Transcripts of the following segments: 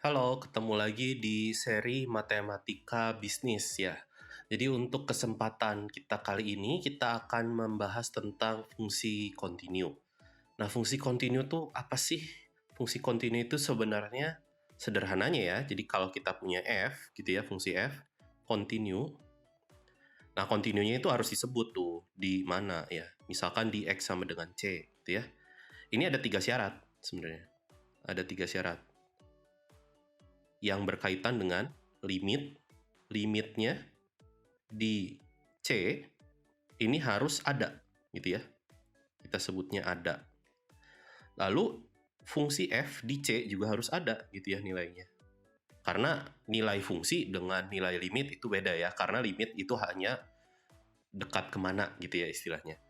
Halo, ketemu lagi di seri Matematika Bisnis ya. Jadi untuk kesempatan kita kali ini, kita akan membahas tentang fungsi kontinu. Nah, fungsi kontinu itu apa sih? Fungsi kontinu itu sebenarnya sederhananya ya. Jadi kalau kita punya f, gitu ya, fungsi f, kontinu. Nah, kontinunya itu harus disebut tuh di mana ya. Misalkan di x sama dengan c, gitu ya. Ini ada 3 syarat sebenarnya. Ada 3 syarat yang berkaitan dengan limitnya di C ini harus ada gitu ya, kita sebutnya ada. Lalu fungsi f di C juga harus ada gitu ya nilainya, karena nilai fungsi dengan nilai limit itu beda ya, karena limit itu hanya dekat kemana gitu ya istilahnya.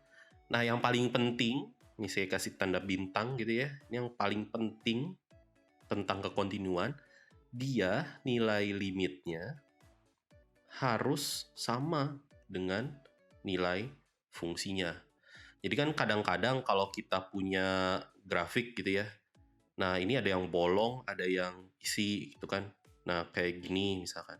Nah, yang paling penting, ini saya kasih tanda bintang gitu ya, yang paling penting tentang kekontinuan, dia nilai limitnya harus sama dengan nilai fungsinya. Jadi kan kadang-kadang kalau kita punya grafik gitu ya, nah ini ada yang bolong, ada yang isi gitu kan. Nah kayak gini misalkan.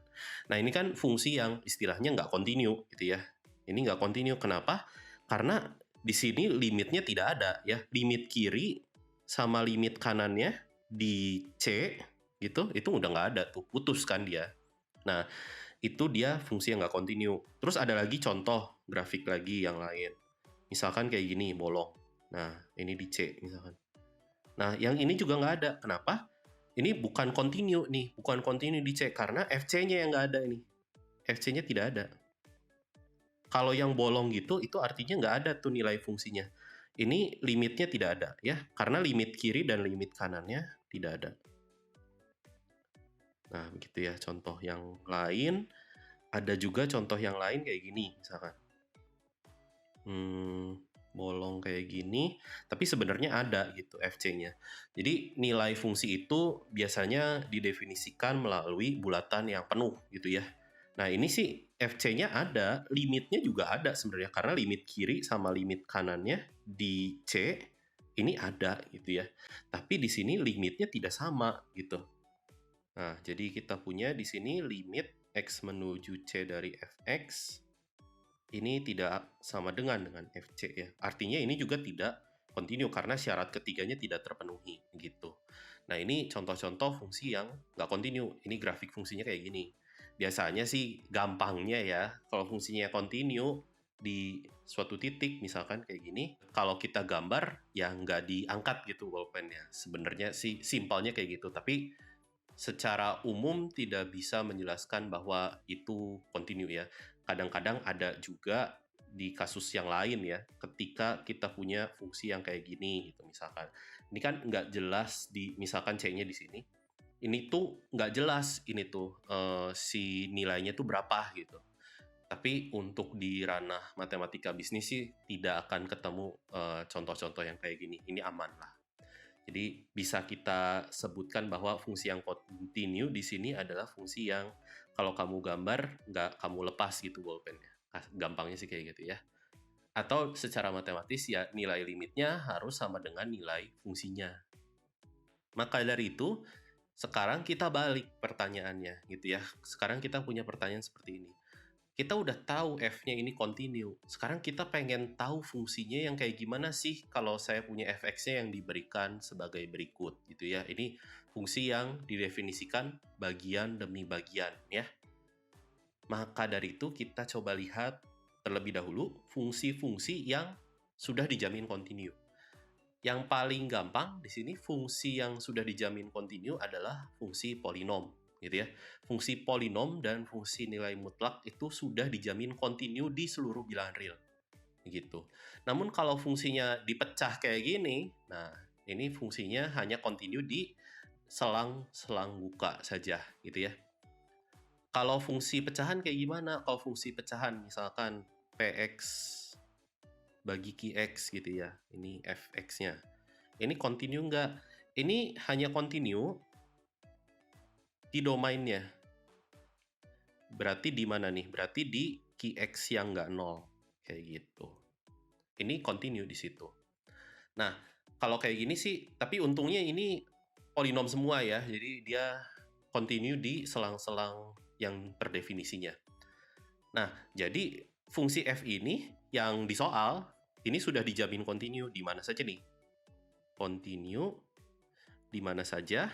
Nah ini kan fungsi yang istilahnya nggak kontinu gitu ya. Ini nggak kontinu, kenapa? Karena di sini limitnya tidak ada ya. Limit kiri sama limit kanannya di C gitu, itu udah nggak ada tuh, putus kan dia. Nah, itu dia fungsi yang nggak kontinu. Terus ada lagi contoh grafik lagi yang lain. Misalkan kayak gini, bolong. Nah, ini di C misalkan. Nah, yang ini juga nggak ada. Kenapa? Ini bukan kontinu nih, bukan kontinu di C, karena FC-nya yang nggak ada ini. FC-nya tidak ada. Kalau yang bolong gitu, itu artinya nggak ada tuh nilai fungsinya. Ini limitnya tidak ada ya, karena limit kiri dan limit kanannya tidak ada. Nah, begitu ya contoh yang lain. Ada juga contoh yang lain kayak gini, misalkan. Bolong kayak gini, tapi sebenarnya ada gitu FC-nya. Jadi nilai fungsi itu biasanya didefinisikan melalui bulatan yang penuh gitu ya. Nah ini sih FC-nya ada, limitnya juga ada sebenarnya, karena limit kiri sama limit kanannya di C ini ada gitu ya. Tapi di sini limitnya tidak sama gitu. Nah, jadi kita punya di sini limit X menuju C dari Fx ini tidak sama dengan FC ya. Artinya ini juga tidak kontinu karena syarat ketiganya tidak terpenuhi gitu. Nah, ini contoh-contoh fungsi yang nggak kontinu. Ini grafik fungsinya kayak gini. Biasanya sih gampangnya ya, kalau fungsinya kontinu di suatu titik misalkan kayak gini, kalau kita gambar ya nggak diangkat gitu bolpennya. Sebenarnya sih simpelnya kayak gitu, tapi secara umum tidak bisa menjelaskan bahwa itu kontinu ya. Kadang-kadang ada juga di kasus yang lain ya, ketika kita punya fungsi yang kayak gini gitu misalkan. Ini kan nggak jelas di misalkan C-nya di sini. Ini tuh nggak jelas ini tuh si nilainya tuh berapa gitu. Tapi untuk di ranah matematika bisnis sih tidak akan ketemu contoh-contoh yang kayak gini. Ini aman lah. Jadi bisa kita sebutkan bahwa fungsi yang kontinu di sini adalah fungsi yang kalau kamu gambar nggak kamu lepas gitu bolpennya. Gampangnya sih kayak gitu ya. Atau secara matematis ya nilai limitnya harus sama dengan nilai fungsinya. Maka dari itu sekarang kita balik pertanyaannya gitu ya. Sekarang kita punya pertanyaan seperti ini. Kita udah tahu f-nya ini kontinu. Sekarang kita pengen tahu fungsinya yang kayak gimana sih kalau saya punya fx-nya yang diberikan sebagai berikut gitu ya. Ini fungsi yang didefinisikan bagian demi bagian ya. Maka dari itu kita coba lihat terlebih dahulu fungsi-fungsi yang sudah dijamin kontinu. Yang paling gampang di sini fungsi yang sudah dijamin kontinu adalah fungsi polinom gitu ya. Fungsi polinom dan fungsi nilai mutlak itu sudah dijamin kontinu di seluruh bilangan real gitu. Namun kalau fungsinya dipecah kayak gini, nah ini fungsinya hanya kontinu di selang-selang buka saja gitu ya. Kalau fungsi pecahan kayak gimana? Kalau fungsi pecahan misalkan px bagi qx gitu ya, ini fx-nya. Ini kontinu nggak? Ini hanya kontinu di domainnya. Berarti di mana nih? Berarti di qx yang nggak 0. Kayak gitu. Ini kontinu di situ. Nah, kalau kayak gini sih, tapi untungnya ini polinom semua ya. Jadi dia continue di selang-selang yang terdefinisinya. Nah, jadi fungsi f ini yang di soal, ini sudah dijamin continue di mana saja nih? Continue di mana saja?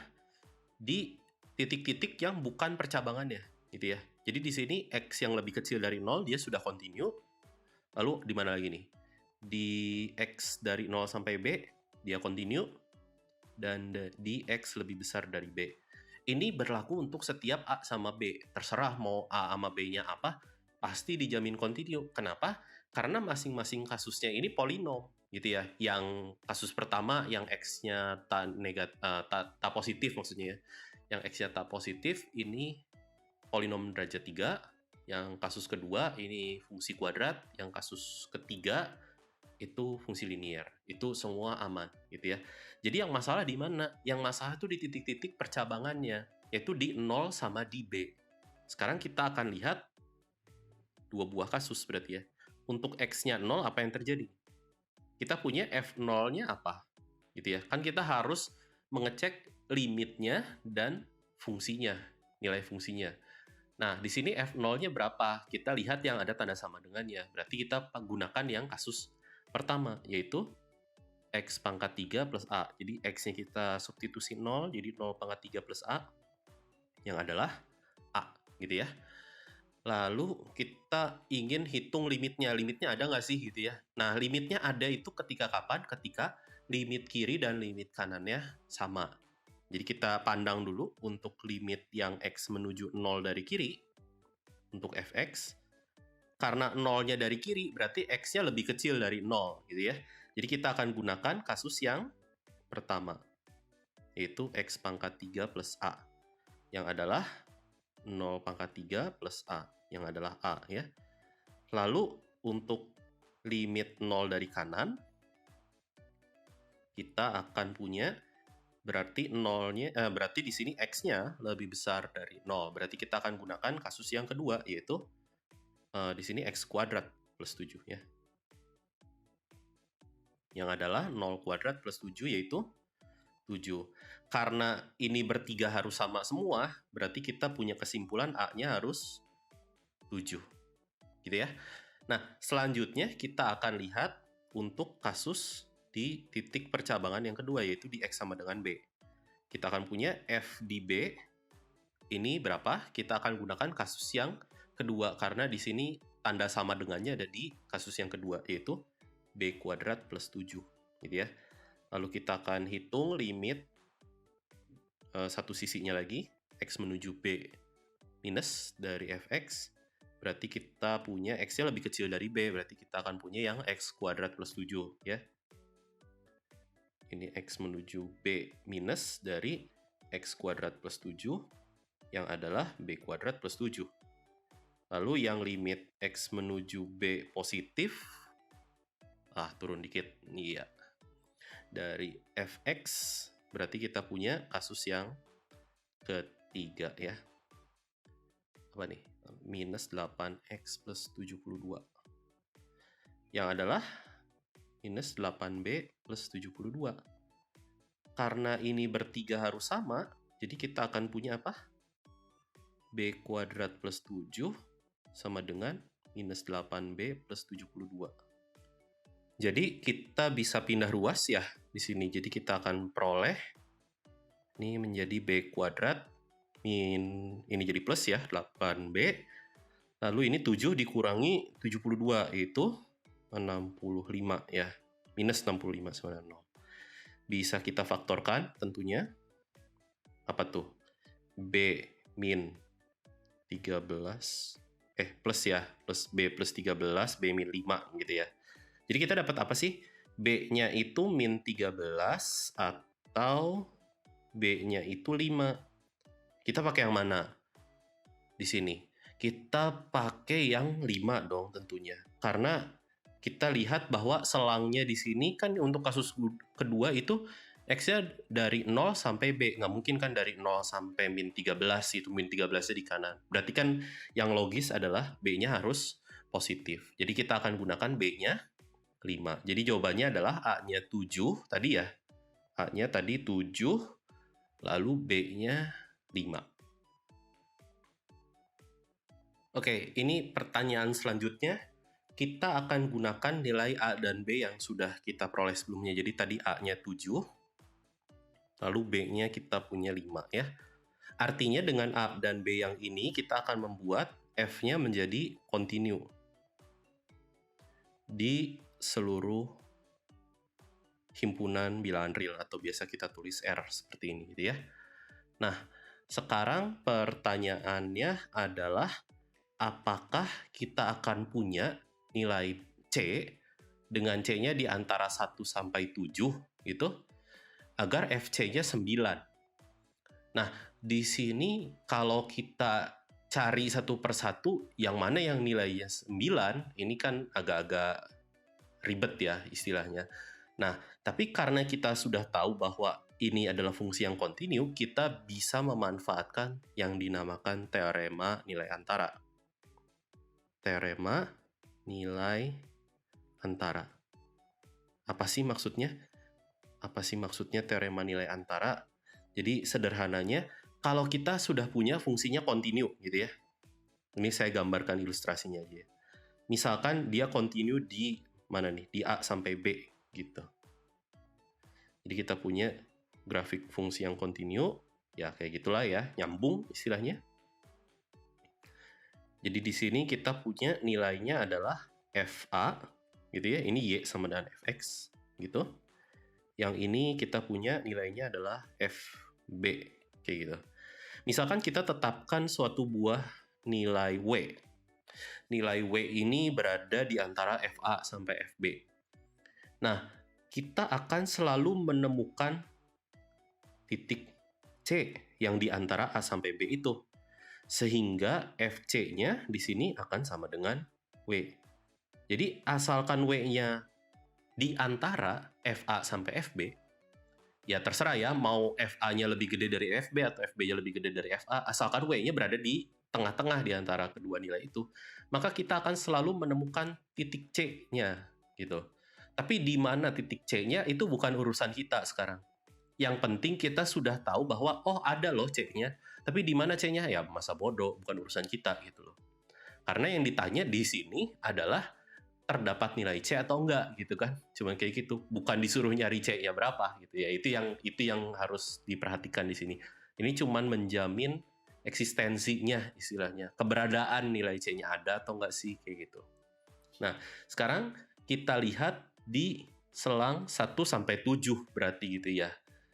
Di titik-titik yang bukan percabangannya, gitu ya. Jadi di sini X yang lebih kecil dari 0, dia sudah continue. Lalu di mana lagi nih? Di X dari 0 sampai B, dia continue. Dan di X lebih besar dari B. Ini berlaku untuk setiap A sama B. Terserah mau A sama B-nya apa, pasti dijamin continue. Kenapa? Karena masing-masing kasusnya ini polinom, gitu ya. Yang kasus pertama yang X-nya tak positif maksudnya ya. Yang X-nya tak positif ini polinom derajat 3. Yang kasus kedua ini fungsi kuadrat. Yang kasus ketiga itu fungsi linear. Itu semua aman, gitu ya. Jadi yang masalah di mana? Yang masalah itu di titik-titik percabangannya, yaitu di 0 sama di B. Sekarang kita akan lihat dua buah kasus berarti ya. Untuk X-nya 0, apa yang terjadi? Kita punya F0-nya apa? Gitu ya. Kan kita harus mengecek limitnya dan fungsinya, nilai fungsinya. Nah, di sini F0-nya berapa? Kita lihat yang ada tanda sama dengannya. Berarti kita gunakan yang kasus pertama, yaitu X pangkat 3 plus A. Jadi X-nya kita substitusi 0, jadi 0 pangkat 3 plus A, yang adalah A, gitu ya. Lalu kita ingin hitung limitnya. Limitnya ada nggak sih, gitu ya. Nah, limitnya ada itu ketika kapan? Ketika limit kiri dan limit kanannya sama. Jadi kita pandang dulu untuk limit yang X menuju 0 dari kiri, untuk Fx, karena 0-nya dari kiri, berarti X-nya lebih kecil dari 0, gitu ya. Jadi kita akan gunakan kasus yang pertama, yaitu X pangkat 3 plus A, yang adalah 0 pangkat 3 plus A, yang adalah A, ya. Lalu untuk limit 0 dari kanan, kita akan punya berarti berarti di sini X-nya lebih besar dari 0. Berarti kita akan gunakan kasus yang kedua, yaitu di sini X kuadrat plus 7 ya. Yang adalah 0 kuadrat plus 7 yaitu 7. Karena ini bertiga harus sama semua, berarti kita punya kesimpulan A-nya harus 7. Gitu ya. Nah, selanjutnya kita akan lihat untuk kasus di titik percabangan yang kedua, yaitu di X sama dengan B. Kita akan punya F di B ini berapa? Kita akan gunakan kasus yang kedua, karena di sini tanda sama dengannya ada di kasus yang kedua, yaitu B kuadrat plus 7, gitu ya. Lalu kita akan hitung limit satu sisinya lagi, X menuju B minus dari Fx, berarti kita punya X-nya lebih kecil dari B, berarti kita akan punya yang X kuadrat plus 7, ya. Ini X menuju B minus dari X kuadrat plus 7, yang adalah B kuadrat plus 7. Lalu yang limit X menuju B positif, turun dikit, iya. Dari Fx, berarti kita punya kasus yang ketiga ya. Apa nih? Minus 8x plus 72. Yang adalah minus 8b plus 72. Karena ini bertiga harus sama, jadi kita akan punya apa? B kuadrat plus 7 sama dengan minus 8b plus 72. Jadi kita bisa pindah ruas ya di sini. Jadi kita akan peroleh ini menjadi B kuadrat, ini jadi plus ya, 8b. Lalu ini 7 dikurangi 72, yaitu 65 ya. Minus 65 sama dengan 0. Bisa kita faktorkan tentunya. Apa tuh? B min 13, plus ya, plus B plus 13, B min 5 gitu ya. Jadi kita dapat apa sih? B-nya itu min 13 atau B-nya itu 5. Kita pakai yang mana? Di sini. Kita pakai yang 5 dong tentunya. Karena kita lihat bahwa selangnya di sini kan untuk kasus kedua itu X-nya dari 0 sampai B. Nggak mungkin kan dari 0 sampai min 13, itu min 13-nya di kanan. Berarti kan yang logis adalah B-nya harus positif. Jadi kita akan gunakan B-nya 5. Jadi jawabannya adalah A-nya 7 tadi ya. A-nya tadi 7, lalu B-nya 5. Oke, ini pertanyaan selanjutnya. Kita akan gunakan nilai A dan B yang sudah kita peroleh sebelumnya. Jadi tadi A-nya 7, lalu B-nya kita punya 5 ya. Artinya dengan A dan B yang ini kita akan membuat F-nya menjadi continue di seluruh himpunan bilangan real atau biasa kita tulis R seperti ini gitu ya. Nah, sekarang pertanyaannya adalah apakah kita akan punya nilai C dengan C-nya di antara 1 sampai 7 gitu agar FC-nya 9. Nah, di sini kalau kita cari satu persatu yang mana yang nilainya 9, ini kan agak-agak ribet ya istilahnya. Nah, tapi karena kita sudah tahu bahwa ini adalah fungsi yang kontinu, kita bisa memanfaatkan yang dinamakan teorema nilai antara. Teorema nilai antara. Apa sih maksudnya? Apa sih maksudnya teorema nilai antara? Jadi sederhananya, kalau kita sudah punya fungsinya kontinu gitu ya. Ini saya gambarkan ilustrasinya aja. Misalkan dia kontinu di mana nih? Di A sampai B gitu. Jadi kita punya grafik fungsi yang kontinu, ya kayak gitulah ya, nyambung istilahnya. Jadi di sini kita punya nilainya adalah FA gitu ya. Ini Y sama dengan Fx gitu. Yang ini kita punya nilainya adalah FB kayak gitu. Misalkan kita tetapkan suatu buah nilai W. Nilai W ini berada di antara FA sampai FB. Nah, kita akan selalu menemukan titik C yang di antara A sampai B itu. Sehingga FC-nya di sini akan sama dengan W. Jadi asalkan W-nya di antara FA sampai FB, ya terserah ya, mau FA-nya lebih gede dari FB atau FB-nya lebih gede dari FA, asalkan W-nya berada di tengah-tengah di antara kedua nilai itu, maka kita akan selalu menemukan titik C-nya gitu. Tapi di mana titik C-nya itu bukan urusan kita sekarang. Yang penting kita sudah tahu bahwa oh ada loh C-nya, tapi di mana C-nya ya masa bodoh, bukan urusan kita gitu loh. Karena yang ditanya di sini adalah terdapat nilai C atau enggak gitu kan, cuman kayak gitu, bukan disuruh nyari C-nya berapa gitu ya. Itu yang harus diperhatikan di sini. Ini cuman menjamin eksistensinya istilahnya, keberadaan nilai C-nya ada atau enggak sih kayak gitu. Nah, sekarang kita lihat di selang 1 sampai 7 berarti gitu ya.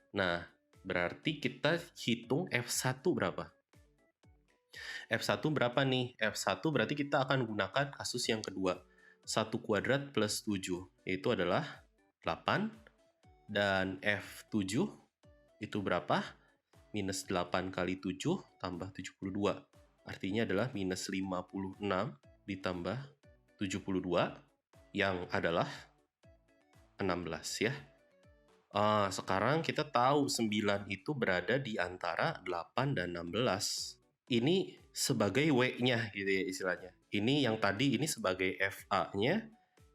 Nah, berarti kita hitung F1 berapa? F1 berapa nih? F1 berarti kita akan gunakan kasus yang kedua. 1 kuadrat plus 7, yaitu adalah 8. Dan F7 itu berapa? Minus 8 kali 7 tambah 72. Artinya adalah minus 56 ditambah 72, yang adalah 16 ya. Sekarang kita tahu 9 itu berada di antara 8 dan 16. Ini sebagai W-nya gitu ya istilahnya. Ini yang tadi ini sebagai FA-nya,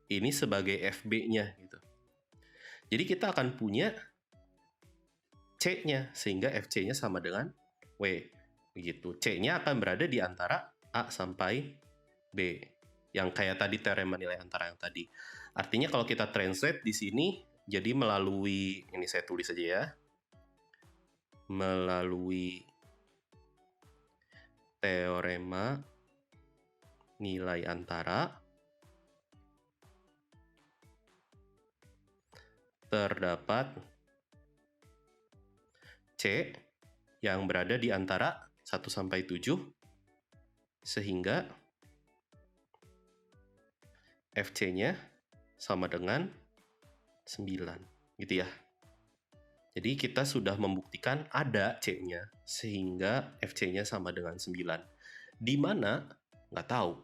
ini sebagai FB-nya gitu. Jadi kita akan punya C-nya sehingga FC-nya sama dengan W. Begitu. C-nya akan berada di antara A sampai B. Yang kayak tadi teorema nilai antara yang tadi. Artinya kalau kita translate di sini, jadi melalui, ini saya tulis aja ya, melalui teorema nilai antara terdapat C yang berada di antara 1 sampai 7 sehingga FC-nya sama dengan 9 gitu ya. Jadi kita sudah membuktikan ada C-nya sehingga FC-nya sama dengan 9. Di mana? Nggak tahu.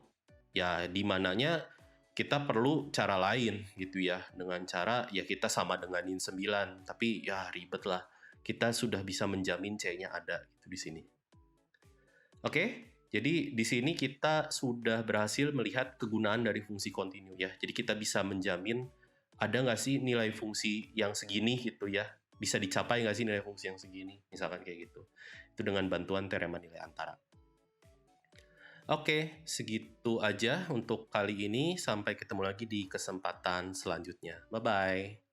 Ya di mananya kita perlu cara lain gitu ya. Dengan cara ya kita sama denganin 9. Tapi ya ribet lah. Kita sudah bisa menjamin C-nya ada gitu di sini. Oke, jadi di sini kita sudah berhasil melihat kegunaan dari fungsi kontinu ya. Jadi kita bisa menjamin ada nggak sih nilai fungsi yang segini gitu ya. Bisa dicapai nggak sih nilai fungsi yang segini, misalkan kayak gitu. Itu dengan bantuan teorema nilai antara. Oke, segitu aja untuk kali ini. Sampai ketemu lagi di kesempatan selanjutnya. Bye-bye.